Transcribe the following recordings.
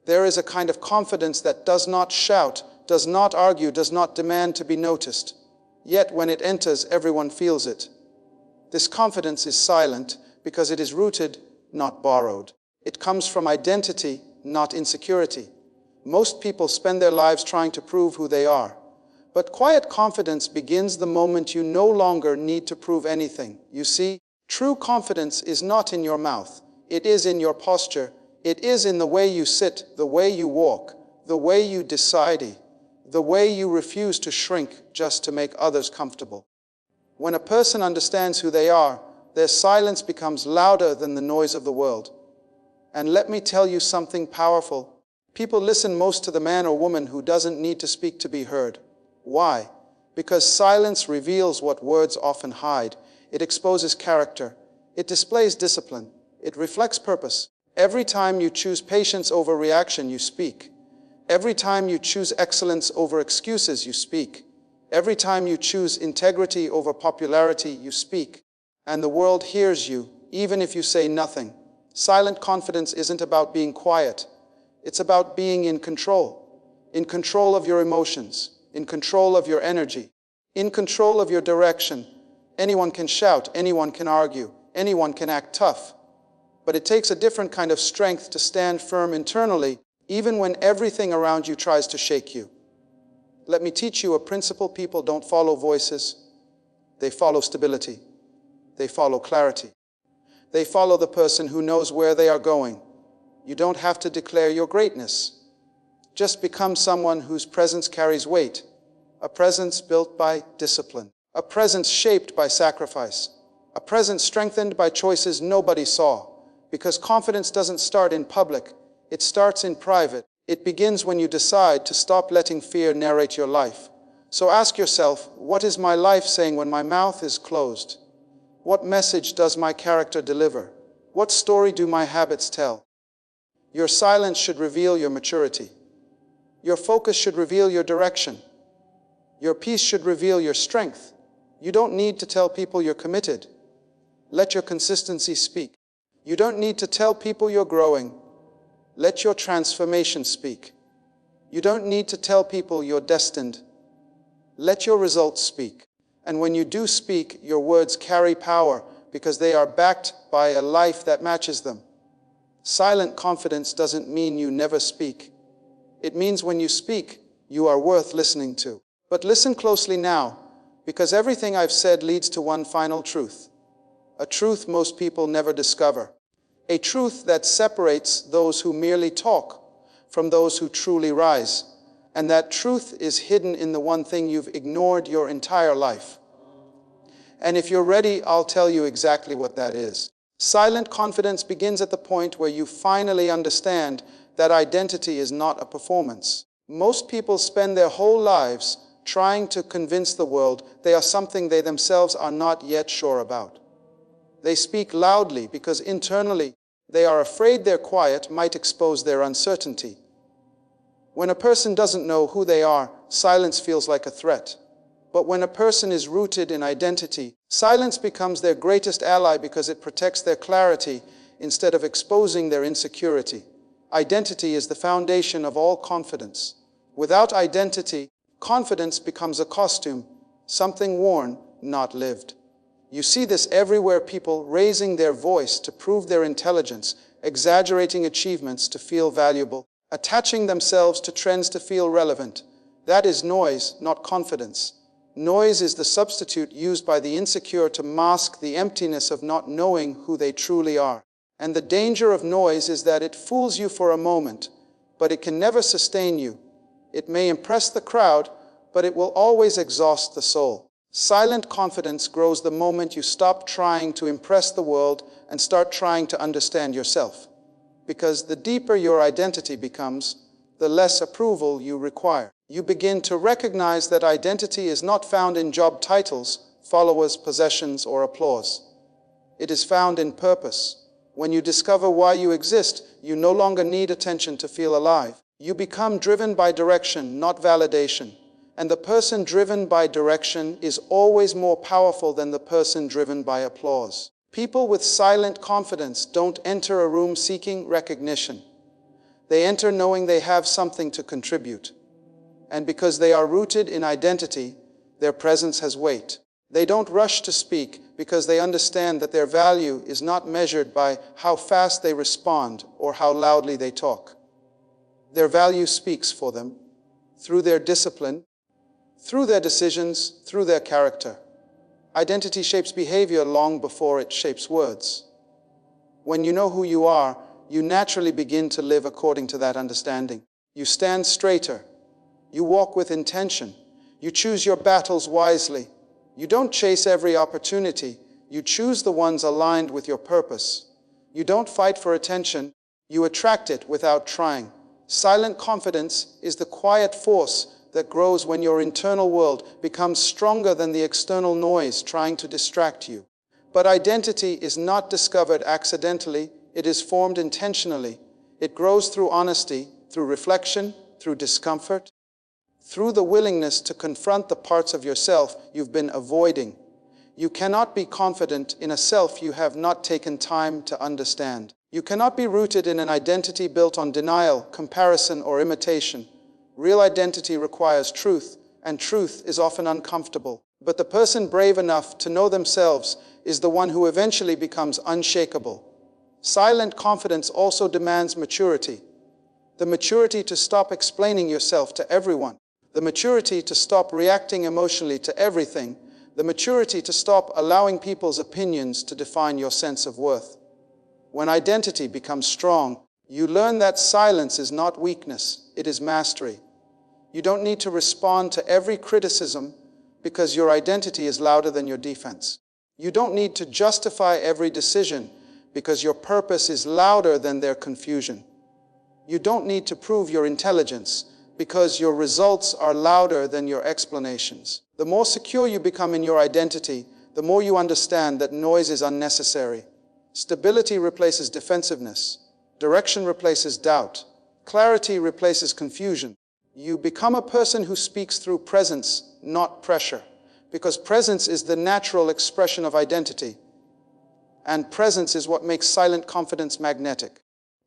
There is a kind of confidence that does not shout, does not argue, does not demand to be noticed. Yet when it enters, everyone feels it. This confidence is silent because it is rooted, not borrowed. It comes from identity, not insecurity. Most people spend their lives trying to prove who they are. But quiet confidence begins the moment you no longer need to prove anything. You see, true confidence is not in your mouth. It is in your posture. It is in the way you sit, the way you walk, the way you decide, the way you refuse to shrink just to make others comfortable. When a person understands who they are, their silence becomes louder than the noise of the world. And let me tell you something powerful. People listen most to the man or woman who doesn't need to speak to be heard. Why? Because silence reveals what words often hide. It exposes character. It displays discipline. It reflects purpose. Every time you choose patience over reaction, you speak. Every time you choose excellence over excuses, you speak. Every time you choose integrity over popularity, you speak. And the world hears you, even if you say nothing. Silent confidence isn't about being quiet. It's about being in control of your emotions, in control of your energy, in control of your direction. Anyone can shout, anyone can argue, anyone can act tough. But it takes a different kind of strength to stand firm internally, even when everything around you tries to shake you. Let me teach you a principle. People don't follow voices. They follow stability. They follow clarity. They follow the person who knows where they are going. You don't have to declare your greatness. Just become someone whose presence carries weight, a presence built by discipline, a presence shaped by sacrifice, a presence strengthened by choices nobody saw. Because confidence doesn't start in public, it starts in private. It begins when you decide to stop letting fear narrate your life. So ask yourself, what is my life saying when my mouth is closed? What message does my character deliver? What story do my habits tell? Your silence should reveal your maturity. Your focus should reveal your direction. Your peace should reveal your strength. You don't need to tell people you're committed. Let your consistency speak. You don't need to tell people you're growing. Let your transformation speak. You don't need to tell people you're destined. Let your results speak. And when you do speak, your words carry power because they are backed by a life that matches them. Silent confidence doesn't mean you never speak. It means when you speak, you are worth listening to. But listen closely now, because everything I've said leads to one final truth. A truth most people never discover. A truth that separates those who merely talk from those who truly rise. And that truth is hidden in the one thing you've ignored your entire life. And if you're ready, I'll tell you exactly what that is. Silent confidence begins at the point where you finally understand that identity is not a performance. Most people spend their whole lives trying to convince the world they are something they themselves are not yet sure about. They speak loudly because internally they are afraid their quiet might expose their uncertainty. When a person doesn't know who they are, silence feels like a threat. But when a person is rooted in identity, silence becomes their greatest ally because it protects their clarity instead of exposing their insecurity. Identity is the foundation of all confidence. Without identity, confidence becomes a costume, something worn, not lived. You see this everywhere, people raising their voice to prove their intelligence, exaggerating achievements to feel valuable, attaching themselves to trends to feel relevant. That is noise, not confidence. Noise is the substitute used by the insecure to mask the emptiness of not knowing who they truly are. And the danger of noise is that it fools you for a moment, but it can never sustain you. It may impress the crowd, but it will always exhaust the soul. Silent confidence grows the moment you stop trying to impress the world and start trying to understand yourself. Because the deeper your identity becomes, the less approval you require. You begin to recognize that identity is not found in job titles, followers, possessions, or applause. It is found in purpose. When you discover why you exist, you no longer need attention to feel alive. You become driven by direction, not validation. And the person driven by direction is always more powerful than the person driven by applause. People with silent confidence don't enter a room seeking recognition. They enter knowing they have something to contribute. And because they are rooted in identity, their presence has weight. They don't rush to speak because they understand that their value is not measured by how fast they respond or how loudly they talk. Their value speaks for them through their discipline, through their decisions, through their character. Identity shapes behavior long before it shapes words. When you know who you are, you naturally begin to live according to that understanding. You stand straighter. You walk with intention. You choose your battles wisely. You don't chase every opportunity. You choose the ones aligned with your purpose. You don't fight for attention. You attract it without trying. Silent confidence is the quiet force that grows when your internal world becomes stronger than the external noise trying to distract you. But identity is not discovered accidentally. It is formed intentionally. It grows through honesty, through reflection, through discomfort, through the willingness to confront the parts of yourself you've been avoiding. You cannot be confident in a self you have not taken time to understand. You cannot be rooted in an identity built on denial, comparison, or imitation. Real identity requires truth, and truth is often uncomfortable. But the person brave enough to know themselves is the one who eventually becomes unshakable. Silent confidence also demands maturity. The maturity to stop explaining yourself to everyone. The maturity to stop reacting emotionally to everything. The maturity to stop allowing people's opinions to define your sense of worth. When identity becomes strong, you learn that silence is not weakness, it is mastery. You don't need to respond to every criticism because your identity is louder than your defense. You don't need to justify every decision because your purpose is louder than their confusion. You don't need to prove your intelligence because your results are louder than your explanations. The more secure you become in your identity, the more you understand that noise is unnecessary. Stability replaces defensiveness. Direction replaces doubt. Clarity replaces confusion. You become a person who speaks through presence, not pressure, because presence is the natural expression of identity. And presence is what makes silent confidence magnetic.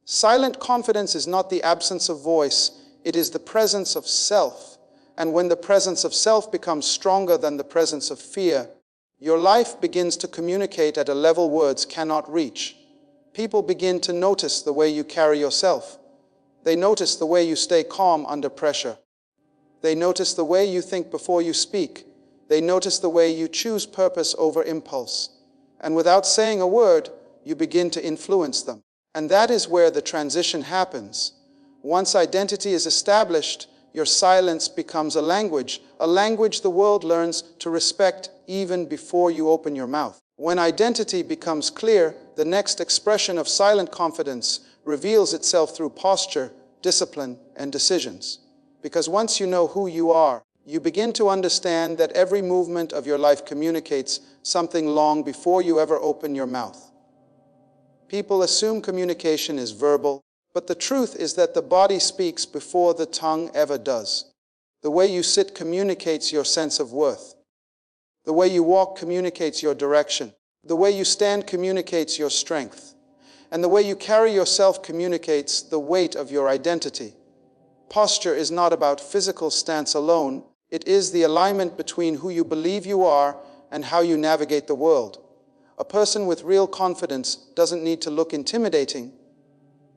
Silent confidence is not the absence of voice, it is the presence of self. And when the presence of self becomes stronger than the presence of fear, your life begins to communicate at a level words cannot reach. People begin to notice the way you carry yourself. They notice the way you stay calm under pressure. They notice the way you think before you speak. They notice the way you choose purpose over impulse. And without saying a word, you begin to influence them. And that is where the transition happens. Once identity is established, your silence becomes a language the world learns to respect even before you open your mouth. When identity becomes clear, the next expression of silent confidence reveals itself through posture, discipline, and decisions. Because once you know who you are, you begin to understand that every movement of your life communicates something long before you ever open your mouth. People assume communication is verbal, but the truth is that the body speaks before the tongue ever does. The way you sit communicates your sense of worth. The way you walk communicates your direction. The way you stand communicates your strength. And the way you carry yourself communicates the weight of your identity. Posture is not about physical stance alone. It is the alignment between who you believe you are and how you navigate the world. A person with real confidence doesn't need to look intimidating.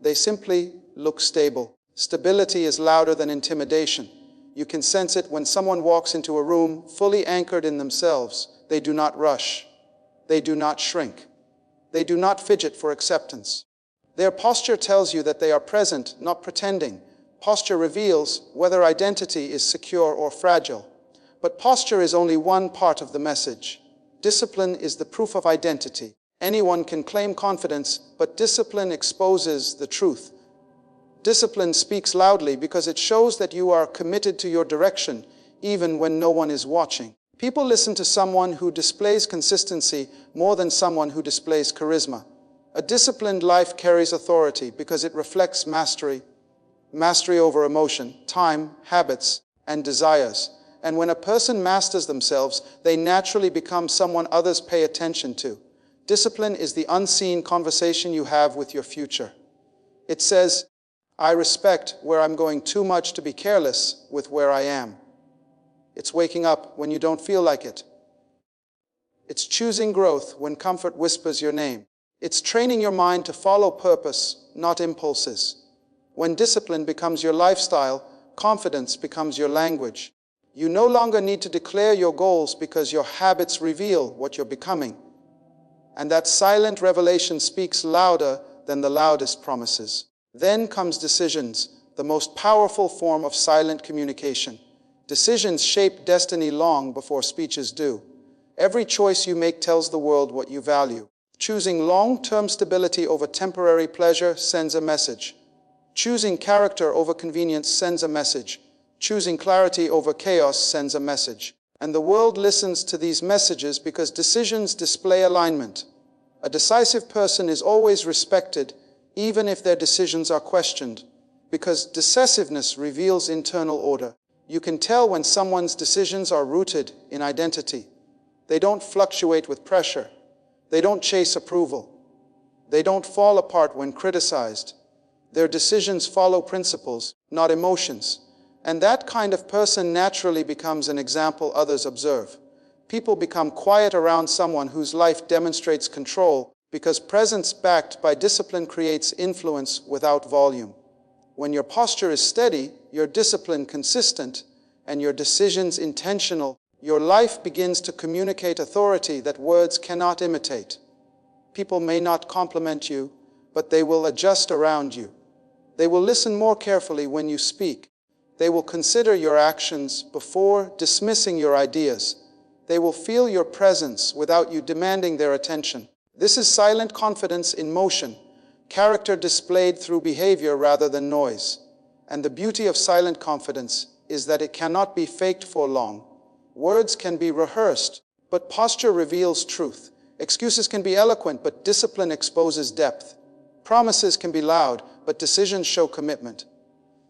They simply look stable. Stability is louder than intimidation. You can sense it when someone walks into a room fully anchored in themselves. They do not rush. They do not shrink. They do not fidget for acceptance. Their posture tells you that they are present, not pretending. Posture reveals whether identity is secure or fragile. But posture is only one part of the message. Discipline is the proof of identity. Anyone can claim confidence, but discipline exposes the truth. Discipline speaks loudly because it shows that you are committed to your direction, even when no one is watching. People listen to someone who displays consistency more than someone who displays charisma. A disciplined life carries authority because it reflects mastery over emotion, time, habits, and desires. And when a person masters themselves, they naturally become someone others pay attention to. Discipline is the unseen conversation you have with your future. It says, I respect where I'm going too much to be careless with where I am. It's waking up when you don't feel like it. It's choosing growth when comfort whispers your name. It's training your mind to follow purpose, not impulses. When discipline becomes your lifestyle, confidence becomes your language. You no longer need to declare your goals because your habits reveal what you're becoming. And that silent revelation speaks louder than the loudest promises. Then comes decisions, the most powerful form of silent communication. Decisions shape destiny long before speeches do. Every choice you make tells the world what you value. Choosing long-term stability over temporary pleasure sends a message. Choosing character over convenience sends a message. Choosing clarity over chaos sends a message. And the world listens to these messages because decisions display alignment. A decisive person is always respected, even if their decisions are questioned, because decisiveness reveals internal order. You can tell when someone's decisions are rooted in identity. They don't fluctuate with pressure. They don't chase approval. They don't fall apart when criticized. Their decisions follow principles, not emotions. And that kind of person naturally becomes an example others observe. People become quiet around someone whose life demonstrates control because presence backed by discipline creates influence without volume. When your posture is steady, your discipline consistent, and your decisions intentional, your life begins to communicate authority that words cannot imitate. People may not compliment you, but they will adjust around you. They will listen more carefully when you speak. They will consider your actions before dismissing your ideas. They will feel your presence without you demanding their attention. This is silent confidence in motion, character displayed through behavior rather than noise. And the beauty of silent confidence is that it cannot be faked for long. Words can be rehearsed, but posture reveals truth. Excuses can be eloquent, but discipline exposes depth. Promises can be loud, but decisions show commitment.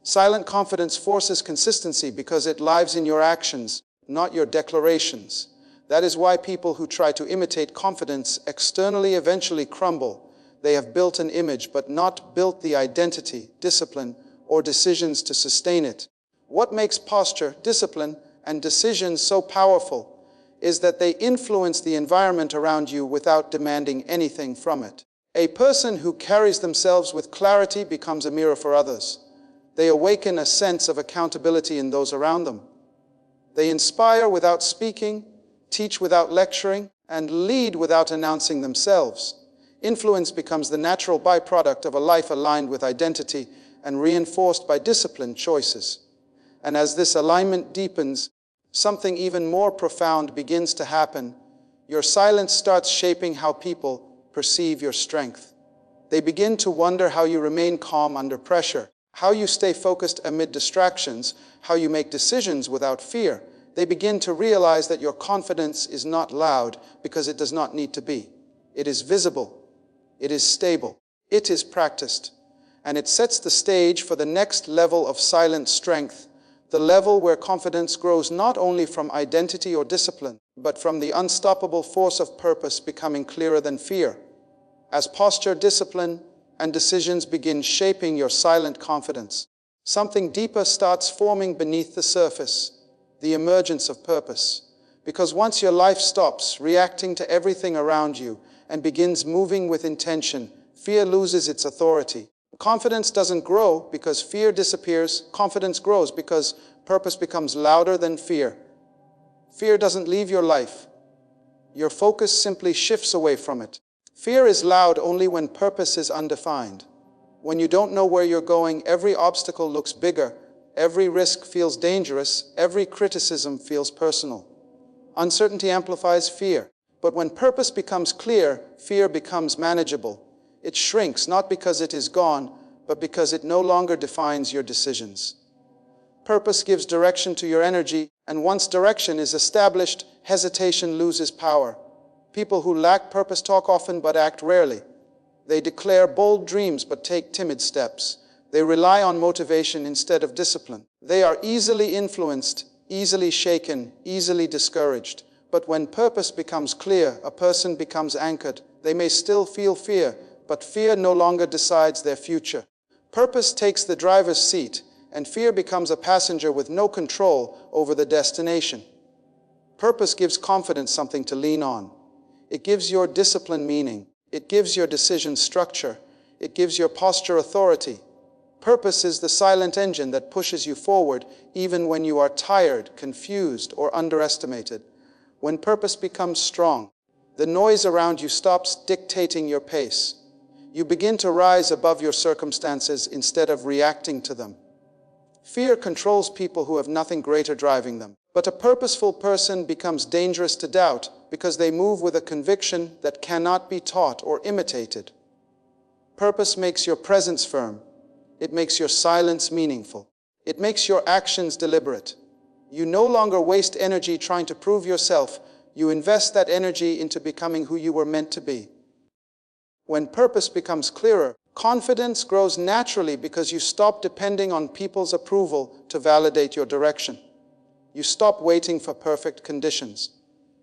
Silent confidence forces consistency because it lives in your actions, not your declarations. That is why people who try to imitate confidence externally eventually crumble. They have built an image, but not built the identity, discipline, or decisions to sustain it. What makes posture, discipline, and decisions so powerful is that they influence the environment around you without demanding anything from it. A person who carries themselves with clarity becomes a mirror for others. They awaken a sense of accountability in those around them. They inspire without speaking, teach without lecturing, and lead without announcing themselves. Influence becomes the natural byproduct of a life aligned with identity and reinforced by disciplined choices. And as this alignment deepens, something even more profound begins to happen. Your silence starts shaping how people perceive your strength. They begin to wonder how you remain calm under pressure, how you stay focused amid distractions, how you make decisions without fear. They begin to realize that your confidence is not loud because it does not need to be. It is visible. It is stable. It is practiced. And it sets the stage for the next level of silent strength, the level where confidence grows not only from identity or discipline, but from the unstoppable force of purpose becoming clearer than fear. As posture, discipline, and decisions begin shaping your silent confidence, something deeper starts forming beneath the surface, the emergence of purpose. Because once your life stops reacting to everything around you and begins moving with intention, fear loses its authority. Confidence doesn't grow because fear disappears. Confidence grows because purpose becomes louder than fear. Fear doesn't leave your life. Your focus simply shifts away from it. Fear is loud only when purpose is undefined. When you don't know where you're going, every obstacle looks bigger, every risk feels dangerous, every criticism feels personal. Uncertainty amplifies fear. But when purpose becomes clear, fear becomes manageable. It shrinks not because it is gone, but because it no longer defines your decisions. Purpose gives direction to your energy, and once direction is established, hesitation loses power. People who lack purpose talk often but act rarely. They declare bold dreams but take timid steps. They rely on motivation instead of discipline. They are easily influenced, easily shaken, easily discouraged. But when purpose becomes clear, a person becomes anchored. They may still feel fear, but fear no longer decides their future. Purpose takes the driver's seat, and fear becomes a passenger with no control over the destination. Purpose gives confidence something to lean on. It gives your discipline meaning. It gives your decision structure. It gives your posture authority. Purpose is the silent engine that pushes you forward even when you are tired, confused, or underestimated. When purpose becomes strong, the noise around you stops dictating your pace. You begin to rise above your circumstances instead of reacting to them. Fear controls people who have nothing greater driving them. But a purposeful person becomes dangerous to doubt because they move with a conviction that cannot be taught or imitated. Purpose makes your presence firm. It makes your silence meaningful. It makes your actions deliberate. You no longer waste energy trying to prove yourself. You invest that energy into becoming who you were meant to be. When purpose becomes clearer, confidence grows naturally because you stop depending on people's approval to validate your direction. You stop waiting for perfect conditions.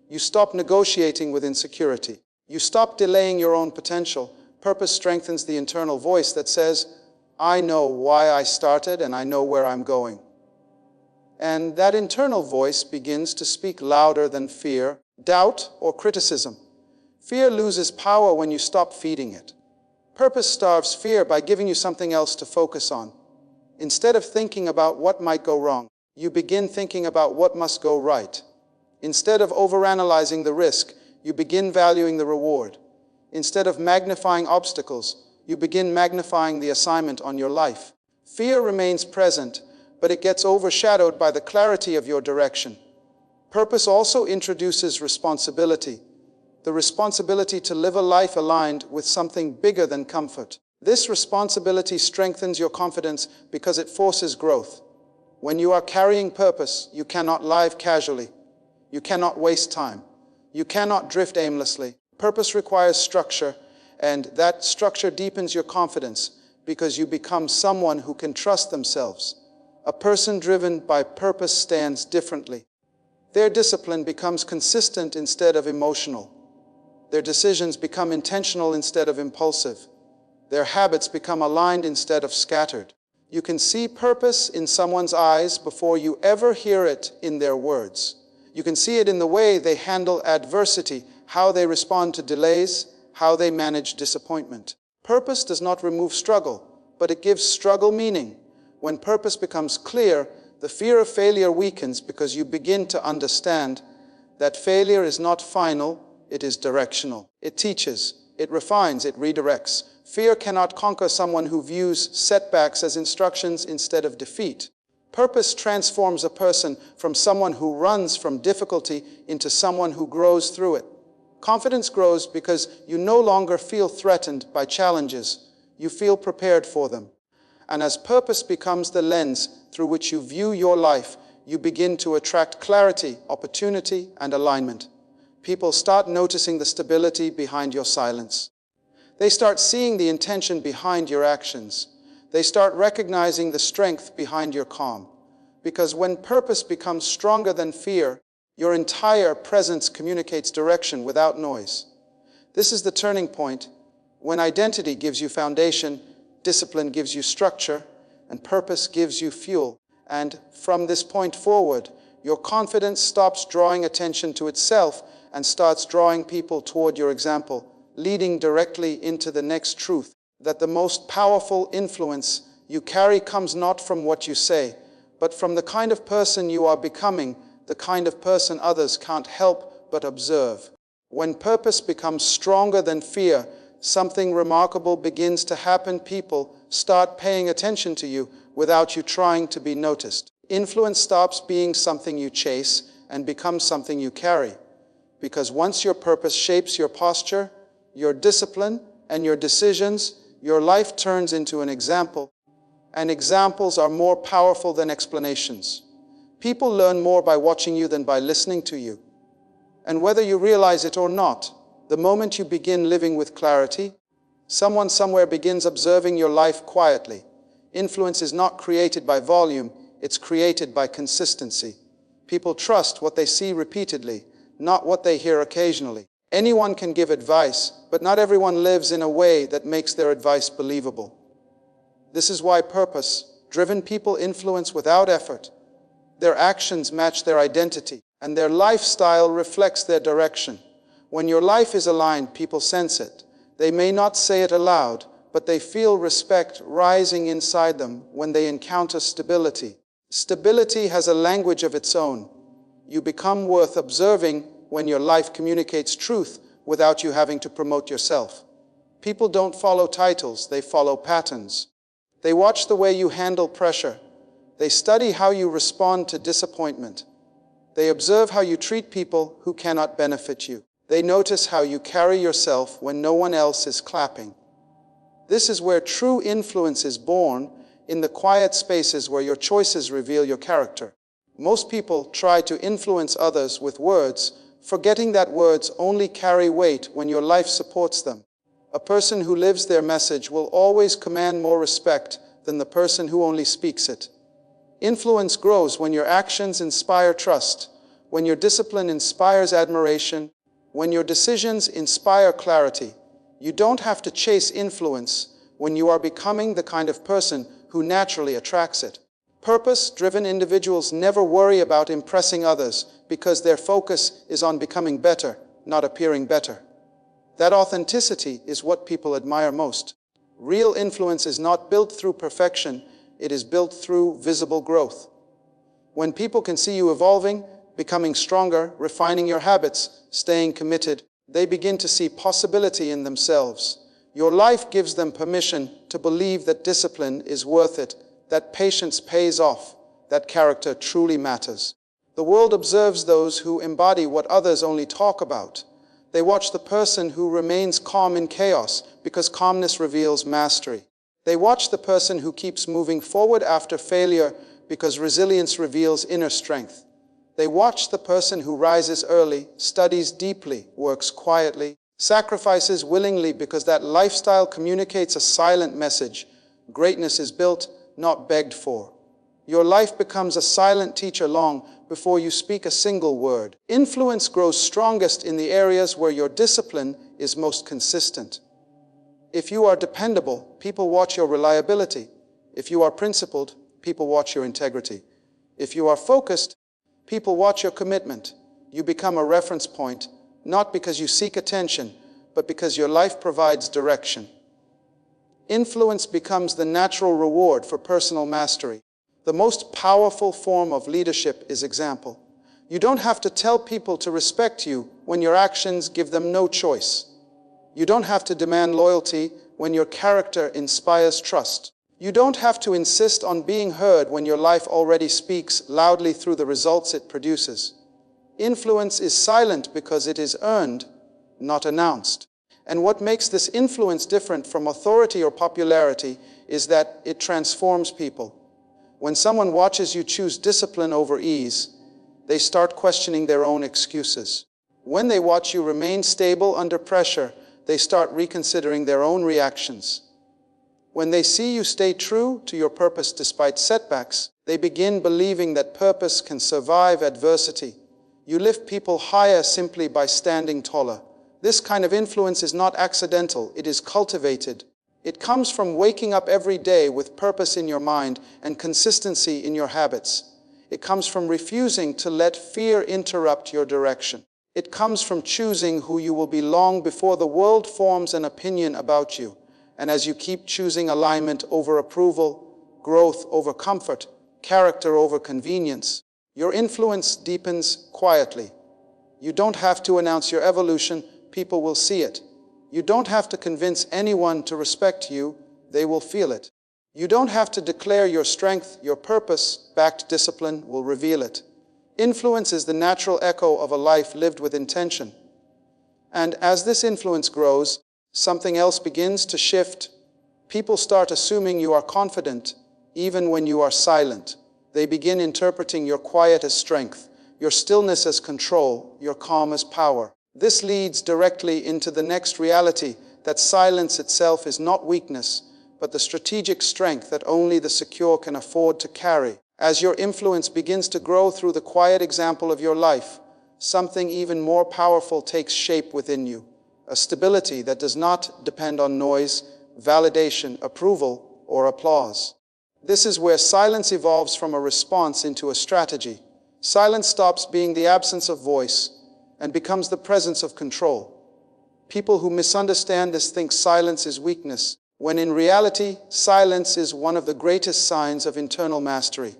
You stop negotiating with insecurity. You stop delaying your own potential. Purpose strengthens the internal voice that says, I know why I started and I know where I'm going. And that internal voice begins to speak louder than fear, doubt, or criticism. Fear loses power when you stop feeding it. Purpose starves fear by giving you something else to focus on. Instead of thinking about what might go wrong, you begin thinking about what must go right. Instead of overanalyzing the risk, you begin valuing the reward. Instead of magnifying obstacles, you begin magnifying the assignment on your life. Fear remains present, but it gets overshadowed by the clarity of your direction. Purpose also introduces responsibility, the responsibility to live a life aligned with something bigger than comfort. This responsibility strengthens your confidence because it forces growth. When you are carrying purpose, you cannot live casually. You cannot waste time. You cannot drift aimlessly. Purpose requires structure, and that structure deepens your confidence because you become someone who can trust themselves. A person driven by purpose stands differently. Their discipline becomes consistent instead of emotional. Their decisions become intentional instead of impulsive. Their habits become aligned instead of scattered. You can see purpose in someone's eyes before you ever hear it in their words. You can see it in the way they handle adversity, how they respond to delays, how they manage disappointment. Purpose does not remove struggle, but it gives struggle meaning. When purpose becomes clear, the fear of failure weakens because you begin to understand that failure is not final, it is directional. It teaches, it refines, it redirects. Fear cannot conquer someone who views setbacks as instructions instead of defeat. Purpose transforms a person from someone who runs from difficulty into someone who grows through it. Confidence grows because you no longer feel threatened by challenges. You feel prepared for them. And as purpose becomes the lens through which you view your life, you begin to attract clarity, opportunity, and alignment. People start noticing the stability behind your silence. They start seeing the intention behind your actions. They start recognizing the strength behind your calm. Because when purpose becomes stronger than fear, your entire presence communicates direction without noise. This is the turning point when identity gives you foundation, discipline gives you structure, and purpose gives you fuel. And from this point forward, your confidence stops drawing attention to itself and starts drawing people toward your example, leading directly into the next truth, that the most powerful influence you carry comes not from what you say, but from the kind of person you are becoming, the kind of person others can't help but observe. When purpose becomes stronger than fear, something remarkable begins to happen. People start paying attention to you without you trying to be noticed. Influence stops being something you chase and becomes something you carry. Because once your purpose shapes your posture, your discipline, and your decisions, your life turns into an example. And examples are more powerful than explanations. People learn more by watching you than by listening to you. And whether you realize it or not, the moment you begin living with clarity, someone somewhere begins observing your life quietly. Influence is not created by volume, it's created by consistency. People trust what they see repeatedly, not what they hear occasionally. Anyone can give advice, but not everyone lives in a way that makes their advice believable. This is why purpose-driven people influence without effort. Their actions match their identity, and their lifestyle reflects their direction. When your life is aligned, people sense it. They may not say it aloud, but they feel respect rising inside them when they encounter stability. Stability has a language of its own. You become worth observing when your life communicates truth without you having to promote yourself. People don't follow titles, they follow patterns. They watch the way you handle pressure. They study how you respond to disappointment. They observe how you treat people who cannot benefit you. They notice how you carry yourself when no one else is clapping. This is where true influence is born, in the quiet spaces where your choices reveal your character. Most people try to influence others with words, forgetting that words only carry weight when your life supports them. A person who lives their message will always command more respect than the person who only speaks it. Influence grows when your actions inspire trust, when your discipline inspires admiration, when your decisions inspire clarity. You don't have to chase influence when you are becoming the kind of person who naturally attracts it. Purpose-driven individuals never worry about impressing others because their focus is on becoming better, not appearing better. That authenticity is what people admire most. Real influence is not built through perfection, it is built through visible growth. When people can see you evolving, becoming stronger, refining your habits, staying committed, they begin to see possibility in themselves. Your life gives them permission to believe that discipline is worth it, that patience pays off, that character truly matters. The world observes those who embody what others only talk about. They watch the person who remains calm in chaos because calmness reveals mastery. They watch the person who keeps moving forward after failure because resilience reveals inner strength. They watch the person who rises early, studies deeply, works quietly, sacrifices willingly because that lifestyle communicates a silent message. Greatness is built, not begged for. Your life becomes a silent teacher long before you speak a single word. Influence grows strongest in the areas where your discipline is most consistent. If you are dependable, people watch your reliability. If you are principled, people watch your integrity. If you are focused, people watch your commitment. You become a reference point, not because you seek attention, but because your life provides direction. Influence becomes the natural reward for personal mastery. The most powerful form of leadership is example. You don't have to tell people to respect you when your actions give them no choice. You don't have to demand loyalty when your character inspires trust. You don't have to insist on being heard when your life already speaks loudly through the results it produces. Influence is silent because it is earned, not announced. And what makes this influence different from authority or popularity is that it transforms people. When someone watches you choose discipline over ease, they start questioning their own excuses. When they watch you remain stable under pressure, they start reconsidering their own reactions. When they see you stay true to your purpose despite setbacks, they begin believing that purpose can survive adversity. You lift people higher simply by standing taller. This kind of influence is not accidental, it is cultivated. It comes from waking up every day with purpose in your mind and consistency in your habits. It comes from refusing to let fear interrupt your direction. It comes from choosing who you will be long before the world forms an opinion about you. And as you keep choosing alignment over approval, growth over comfort, character over convenience, your influence deepens quietly. You don't have to announce your evolution, people will see it. You don't have to convince anyone to respect you, they will feel it. You don't have to declare your strength, your purpose-backed discipline will reveal it. Influence is the natural echo of a life lived with intention. And as this influence grows, something else begins to shift. People start assuming you are confident, even when you are silent. They begin interpreting your quiet as strength, your stillness as control, your calm as power. This leads directly into the next reality, that silence itself is not weakness, but the strategic strength that only the secure can afford to carry. As your influence begins to grow through the quiet example of your life, something even more powerful takes shape within you. A stability that does not depend on noise, validation, approval, or applause. This is where silence evolves from a response into a strategy. Silence stops being the absence of voice and becomes the presence of control. People who misunderstand this think silence is weakness, when in reality, silence is one of the greatest signs of internal mastery.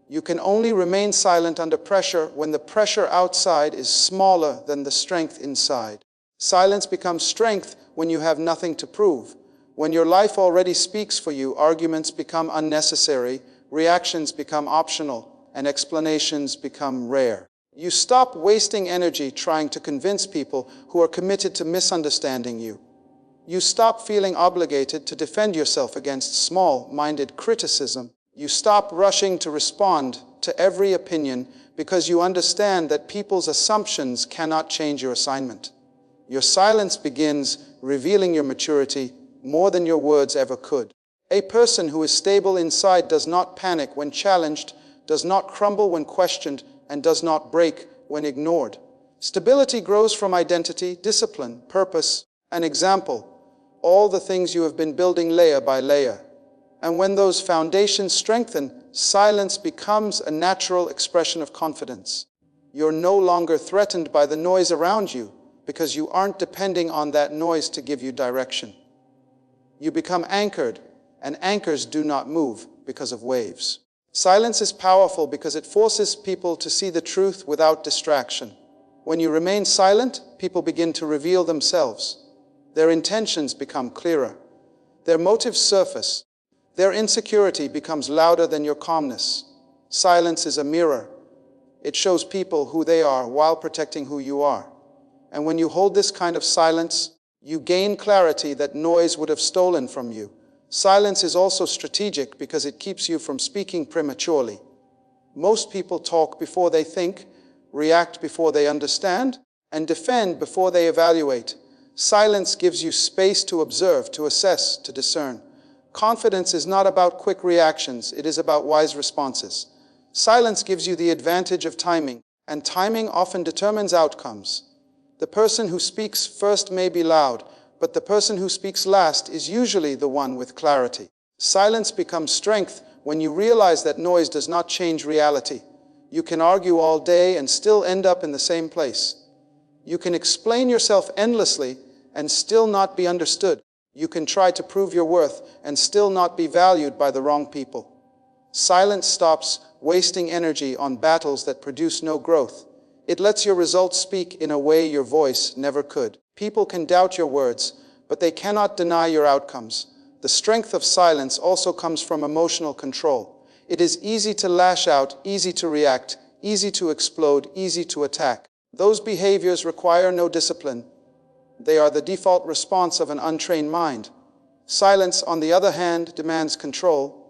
You can only remain silent under pressure when the pressure outside is smaller than the strength inside. Silence becomes strength when you have nothing to prove. When your life already speaks for you, arguments become unnecessary, reactions become optional, and explanations become rare. You stop wasting energy trying to convince people who are committed to misunderstanding you. You stop feeling obligated to defend yourself against small-minded criticism. You stop rushing to respond to every opinion because you understand that people's assumptions cannot change your assignment. Your silence begins revealing your maturity more than your words ever could. A person who is stable inside does not panic when challenged, does not crumble when questioned, and does not break when ignored. Stability grows from identity, discipline, purpose, and example, all the things you have been building layer by layer. And when those foundations strengthen, silence becomes a natural expression of confidence. You're no longer threatened by the noise around you because you aren't depending on that noise to give you direction. You become anchored, and anchors do not move because of waves. Silence is powerful because it forces people to see the truth without distraction. When you remain silent, people begin to reveal themselves. Their intentions become clearer. Their motives surface. Their insecurity becomes louder than your calmness. Silence is a mirror. It shows people who they are while protecting who you are. And when you hold this kind of silence, you gain clarity that noise would have stolen from you. Silence is also strategic because it keeps you from speaking prematurely. Most people talk before they think, react before they understand, and defend before they evaluate. Silence gives you space to observe, to assess, to discern. Confidence is not about quick reactions, it is about wise responses. Silence gives you the advantage of timing, and timing often determines outcomes. The person who speaks first may be loud, but the person who speaks last is usually the one with clarity. Silence becomes strength when you realize that noise does not change reality. You can argue all day and still end up in the same place. You can explain yourself endlessly and still not be understood. You can try to prove your worth and still not be valued by the wrong people. Silence stops wasting energy on battles that produce no growth. It lets your results speak in a way your voice never could. People can doubt your words, but they cannot deny your outcomes. The strength of silence also comes from emotional control. It is easy to lash out, easy to react, easy to explode, easy to attack. Those behaviors require no discipline. They are the default response of an untrained mind. Silence, on the other hand, demands control.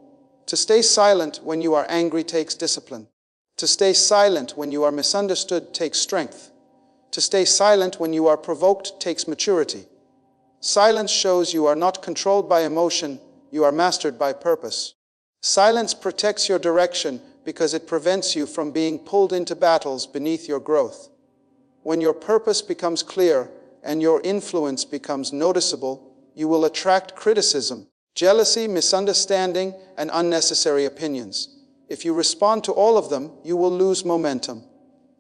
To stay silent when you are angry takes discipline. To stay silent when you are misunderstood takes strength. To stay silent when you are provoked takes maturity. Silence shows you are not controlled by emotion, you are mastered by purpose. Silence protects your direction because it prevents you from being pulled into battles beneath your growth. When your purpose becomes clear and your influence becomes noticeable, you will attract criticism, jealousy, misunderstanding, and unnecessary opinions. If you respond to all of them, you will lose momentum.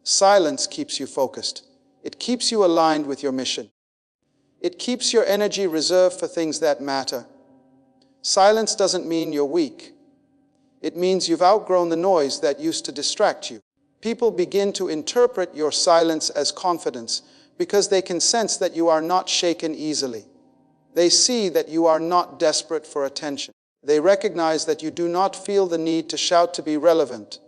Silence keeps you focused. It keeps you aligned with your mission. It keeps your energy reserved for things that matter. Silence doesn't mean you're weak. It means you've outgrown the noise that used to distract you. People begin to interpret your silence as confidence because they can sense that you are not shaken easily. They see that you are not desperate for attention. They recognize that you do not feel the need to shout to be relevant.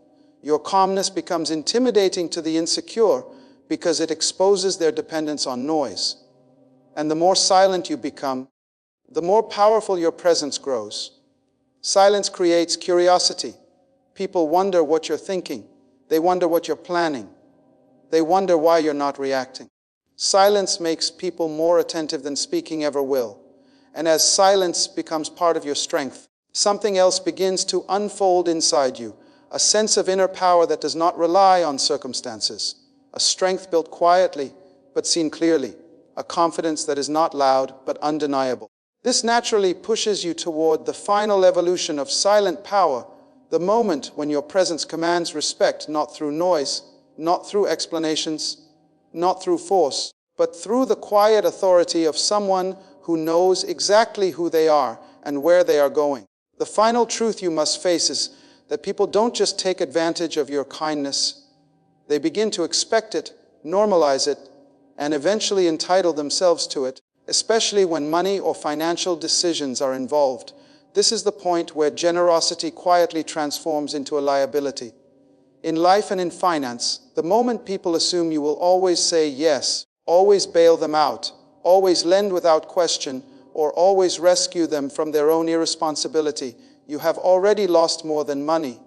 Your calmness becomes intimidating to the insecure because it exposes their dependence on noise. And the more silent you become, the more powerful your presence grows. Silence creates curiosity. People wonder what you're thinking. They wonder what you're planning. They wonder why you're not reacting. Silence makes people more attentive than speaking ever will. And as silence becomes part of your strength, something else begins to unfold inside you, a sense of inner power that does not rely on circumstances, a strength built quietly but seen clearly, a confidence that is not loud but undeniable. This naturally pushes you toward the final evolution of silent power, the moment when your presence commands respect, not through noise, not through explanations, not through force, but through the quiet authority of someone who knows exactly who they are and where they are going. The final truth you must face is that people don't just take advantage of your kindness. They begin to expect it, normalize it, and eventually entitle themselves to it, especially when money or financial decisions are involved. This is the point where generosity quietly transforms into a liability. In life and in finance, the moment people assume you will always say yes, always bail them out, always lend without question, or always rescue them from their own irresponsibility, you have already lost more than money.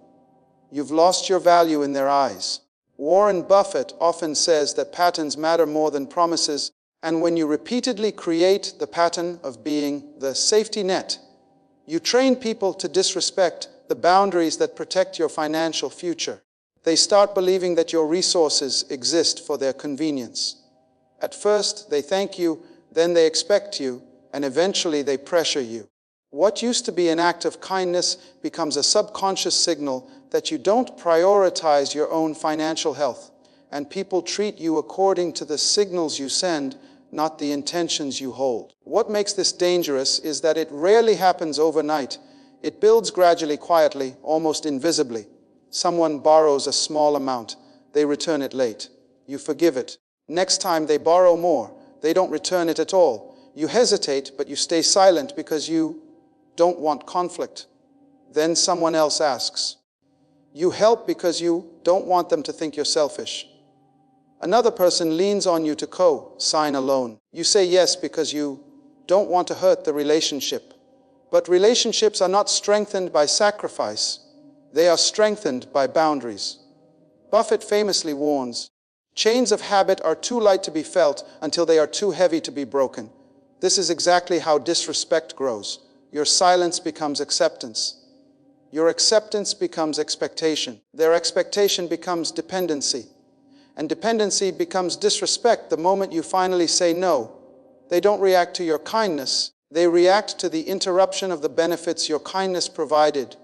You've lost your value in their eyes. Warren Buffett often says that patterns matter more than promises, and when you repeatedly create the pattern of being the safety net, you train people to disrespect the boundaries that protect your financial future. They start believing that your resources exist for their convenience. At first, they thank you, then they expect you, and eventually they pressure you. What used to be an act of kindness becomes a subconscious signal that you don't prioritize your own financial health, and people treat you according to the signals you send, not the intentions you hold. What makes this dangerous is that it rarely happens overnight. It builds gradually, quietly, almost invisibly. Someone borrows a small amount. They return it late. You forgive it. Next time they borrow more. They don't return it at all. You hesitate, but you stay silent because you don't want conflict. Then someone else asks. You help because you don't want them to think you're selfish. Another person leans on you to co-sign a loan. You say yes because you don't want to hurt the relationship. But relationships are not strengthened by sacrifice. They are strengthened by boundaries. Buffett famously warns, chains of habit are too light to be felt until they are too heavy to be broken. This is exactly how disrespect grows. Your silence becomes acceptance. Your acceptance becomes expectation. Their expectation becomes dependency. And dependency becomes disrespect the moment you finally say no. They don't react to your kindness. They react to the interruption of the benefits your kindness provided.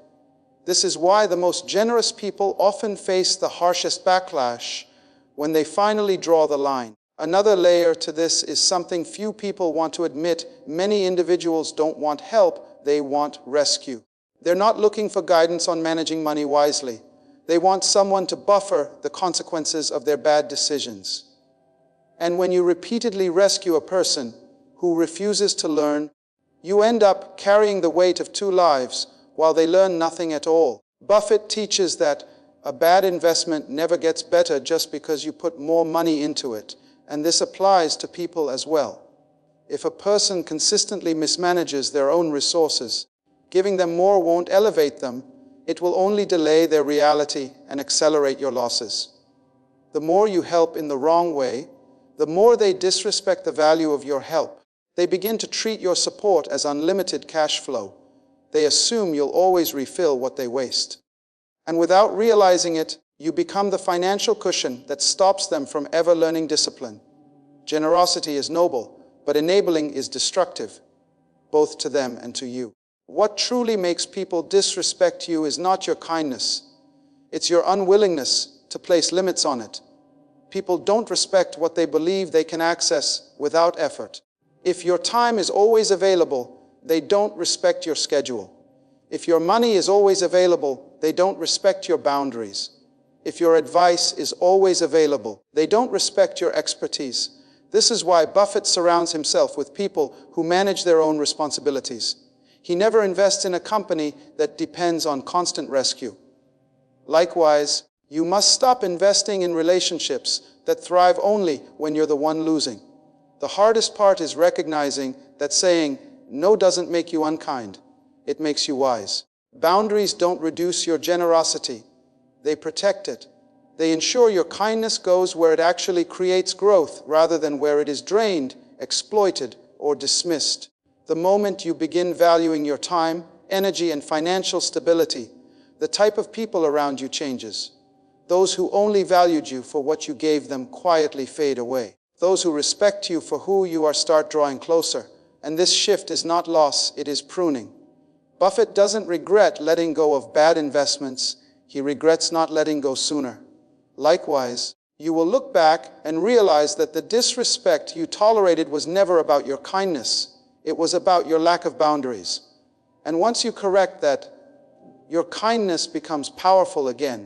This is why the most generous people often face the harshest backlash when they finally draw the line. Another layer to this is something few people want to admit. Many individuals don't want help, they want rescue. They're not looking for guidance on managing money wisely. They want someone to buffer the consequences of their bad decisions. And when you repeatedly rescue a person who refuses to learn, you end up carrying the weight of two lives while they learn nothing at all. Buffett teaches that a bad investment never gets better just because you put more money into it, and this applies to people as well. If a person consistently mismanages their own resources, giving them more won't elevate them. It will only delay their reality and accelerate your losses. The more you help in the wrong way, the more they disrespect the value of your help. They begin to treat your support as unlimited cash flow. They assume you'll always refill what they waste. And without realizing it, you become the financial cushion that stops them from ever learning discipline. Generosity is noble, but enabling is destructive, both to them and to you. What truly makes people disrespect you is not your kindness. It's your unwillingness to place limits on it. People don't respect what they believe they can access without effort. If your time is always available, they don't respect your schedule. If your money is always available, they don't respect your boundaries. If your advice is always available, they don't respect your expertise. This is why Buffett surrounds himself with people who manage their own responsibilities. He never invests in a company that depends on constant rescue. Likewise, you must stop investing in relationships that thrive only when you're the one losing. The hardest part is recognizing that saying no doesn't make you unkind. It makes you wise. Boundaries don't reduce your generosity. They protect it. They ensure your kindness goes where it actually creates growth rather than where it is drained, exploited, or dismissed. The moment you begin valuing your time, energy, and financial stability, the type of people around you changes. Those who only valued you for what you gave them quietly fade away. Those who respect you for who you are start drawing closer. And this shift is not loss, it is pruning. Buffett doesn't regret letting go of bad investments. He regrets not letting go sooner. Likewise, you will look back and realize that the disrespect you tolerated was never about your kindness. It was about your lack of boundaries. And once you correct that, your kindness becomes powerful again.